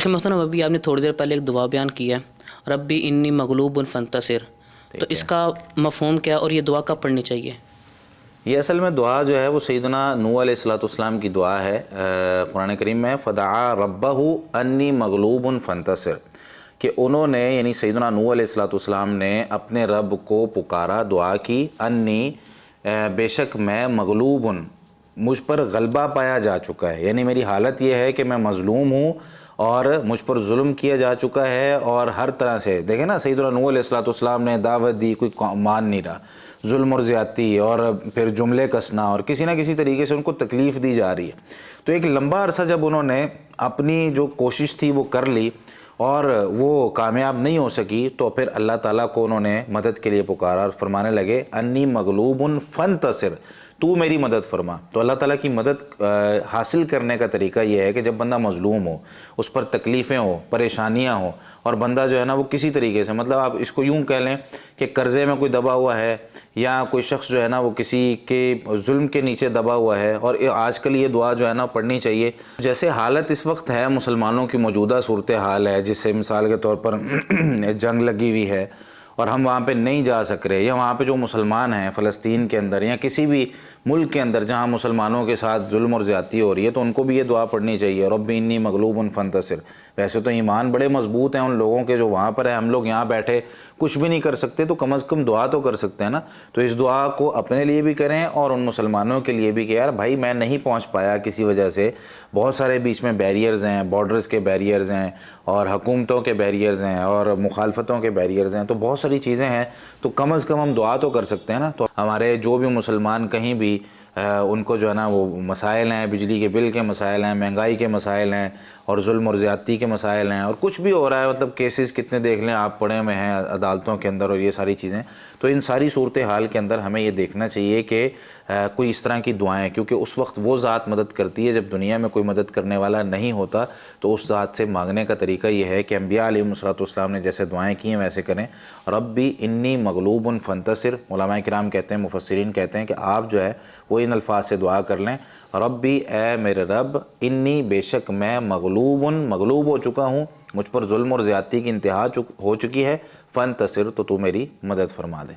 شیخ محترم ابھی آپ نے تھوڑی دیر پہلے ایک دعا بیان کی ہے، ربی انی مغلوب فانتصر، تو ٹھیک اس ہے، کا مفہوم کیا اور یہ دعا کب پڑھنی چاہیے؟ یہ اصل میں دعا جو ہے وہ سیدنا نوح علیہ السلام کی دعا ہے۔ قرآن کریم میں فدعا ربہ انی مغلوب فانتصر، کہ انہوں نے یعنی سیدنا نوح علیہ السلام نے اپنے رب کو پکارا، دعا کی، انی بے شک میں مغلوب، مجھ پر غلبہ پایا جا چکا ہے، یعنی میری حالت یہ ہے کہ میں مظلوم ہوں اور مجھ پر ظلم کیا جا چکا ہے، اور ہر طرح سے دیکھیں نا سیدنا نوح علیہ السلام نے دعوت دی، کوئی مان نہیں رہا، ظلم اور زیادتی اور پھر جملے کسنا اور کسی نہ کسی طریقے سے ان کو تکلیف دی جا رہی ہے۔ تو ایک لمبا عرصہ جب انہوں نے اپنی جو کوشش تھی وہ کر لی اور وہ کامیاب نہیں ہو سکی، تو پھر اللہ تعالیٰ کو انہوں نے مدد کے لیے پکارا اور فرمانے لگے انی مغلوب فانتصر، تو میری مدد فرما۔ تو اللہ تعالیٰ کی مدد حاصل کرنے کا طریقہ یہ ہے کہ جب بندہ مظلوم ہو، اس پر تکلیفیں ہوں، پریشانیاں ہوں، اور بندہ جو ہے نا وہ کسی طریقے سے، مطلب آپ اس کو یوں کہہ لیں کہ قرضے میں کوئی دبا ہوا ہے، یا کوئی شخص جو ہے نا وہ کسی کے ظلم کے نیچے دبا ہوا ہے، اور آج کل یہ دعا جو ہے نا پڑھنی چاہیے۔ جیسے حالت اس وقت ہے مسلمانوں کی موجودہ صورتحال ہے، جس سے مثال کے طور پر جنگ لگی ہوئی ہے اور ہم وہاں پہ نہیں جا سک رہے، یا وہاں پہ جو مسلمان ہیں فلسطین کے اندر یا کسی بھی ملک کے اندر جہاں مسلمانوں کے ساتھ ظلم اور زیادتی ہو رہی ہے، تو ان کو بھی یہ دعا پڑھنی چاہیے، رب انی مغلوب فانتصر۔ ویسے تو ایمان بڑے مضبوط ہیں ان لوگوں کے جو وہاں پر ہیں، ہم لوگ یہاں بیٹھے کچھ بھی نہیں کر سکتے، تو کم از کم دعا تو کر سکتے ہیں نا۔ تو اس دعا کو اپنے لیے بھی کریں اور ان مسلمانوں کے لیے بھی کہ یار بھائی میں نہیں پہنچ پایا کسی وجہ سے، بہت سارے بیچ میں بیریئرز ہیں، بارڈرز کے بیریئرز ہیں اور حکومتوں کے بیریئرز ہیں اور مخالفتوں کے بیریئرز ہیں، تو بہت ساری چیزیں ہیں، تو کم از کم ہم دعا تو کر سکتے ہیں نا۔ تو ہمارے جو بھی مسلمان کہیں بھی ان کو جو ہے نا وہ مسائل ہیں، بجلی کے بل کے مسائل ہیں، مہنگائی کے مسائل ہیں اور ظلم اور زیادتی کے مسائل ہیں، اور کچھ بھی ہو رہا ہے، مطلب کیسز کتنے دیکھ لیں آپ، پڑے ہوئے ہیں عدالتوں کے اندر اور یہ ساری چیزیں، تو ان ساری صورتحال کے اندر ہمیں یہ دیکھنا چاہیے کہ کوئی اس طرح کی دعائیں، کیونکہ اس وقت وہ ذات مدد کرتی ہے جب دنیا میں کوئی مدد کرنے والا نہیں ہوتا، تو اس ذات سے مانگنے کا طریقہ یہ ہے کہ انبیاء علیہم الصلوۃ نے جیسے دعائیں کی ہیں ویسے کریں۔ ربی انی مغلوب فانتصر، علماء کرام کہتے ہیں، مفسرین کہتے ہیں کہ آپ جو ہے وہ ان الفاظ سے دعا کر لیں، ربی اے میرے رب، انی بے شک میں مغلوب ہو چکا ہوں، مجھ پر ظلم اور زیادتی کی انتہا ہو چکی ہے، فانتصر تو میری مدد فرما دے۔